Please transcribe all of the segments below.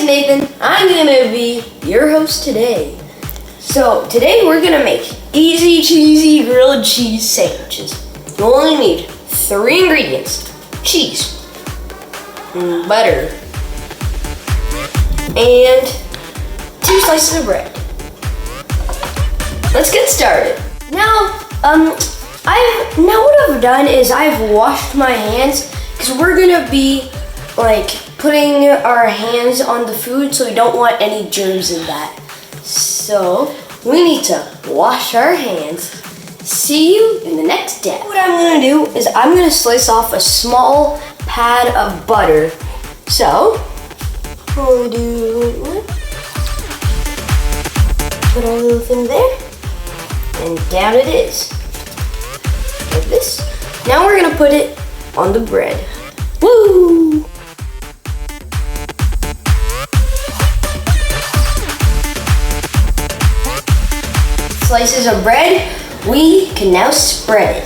Nathan. I'm gonna be your host today. So today we're gonna make easy cheesy grilled cheese sandwiches. You only need 3 ingredients: cheese, butter, and 2 slices of bread. Let's get started. Now, what I've done is I've washed my hands because we're gonna be putting our hands on the food, so we don't want any germs in that. So we need to wash our hands. See you in the next step. What I'm gonna do is I'm gonna slice off a small pad of butter. So we'll put our little thing there, and down it is. Like this. Now we're gonna put it on the bread. Woo! Slices of bread, we can now spread it.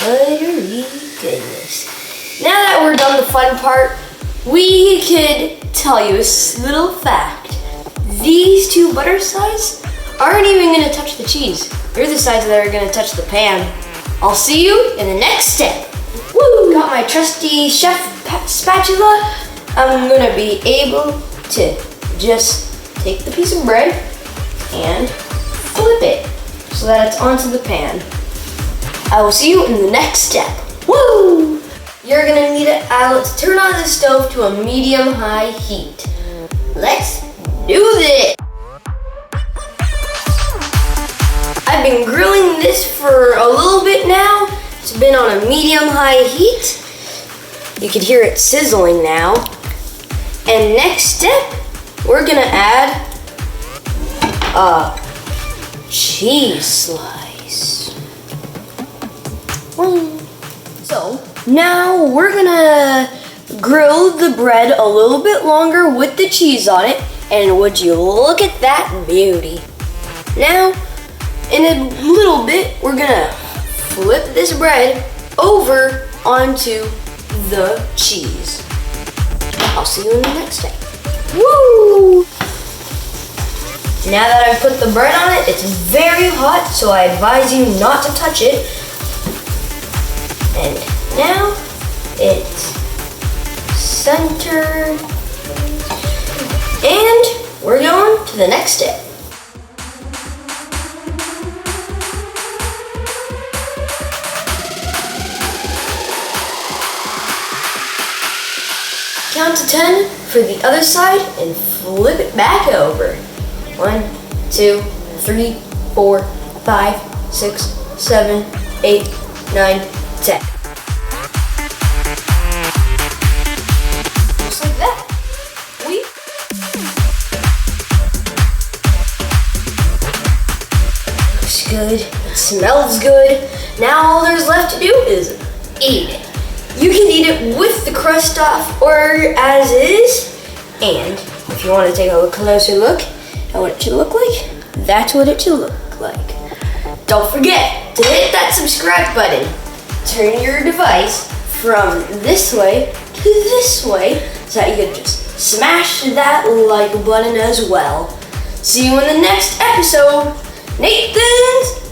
Utterly goodness. Now that we're done the fun part, we could tell you a little fact. These 2 butter sides aren't even gonna touch the cheese. They're the sides that are gonna touch the pan. I'll see you in the next step. Woo! Got my trusty chef spatula. I'm gonna be able to just take the piece of bread and flip it so that it's onto the pan. I will see you in the next step. Woo! You're gonna need to turn on the stove to a medium-high heat. Let's do this. I've been grilling this for a little bit now. It's been on a medium-high heat. You can hear it sizzling now. And next step, we're gonna add a cheese slice. So now we're gonna grill the bread a little bit longer with the cheese on it. And would you look at that beauty? Now, in a little bit, we're gonna flip this bread over onto the cheese. I'll see you in the next step. Woo! Now that I've put the bread on it, it's very hot, so I advise you not to touch it. And now it's centered. And we're going to the next step. Count to 10 for the other side and flip it back over. 1, 2, 3, 4, 5, 6, 7, 8, 9, 10. Just like that. Looks good. It smells good. Now all there's left to do is eat it. You can eat it with the crust off or as is. And if you want to take a closer look at what it should look like, that's what it should look like. Don't forget to hit that subscribe button. Turn your device from this way to this way so that you can just smash that like button as well. See you in the next episode. Nathan's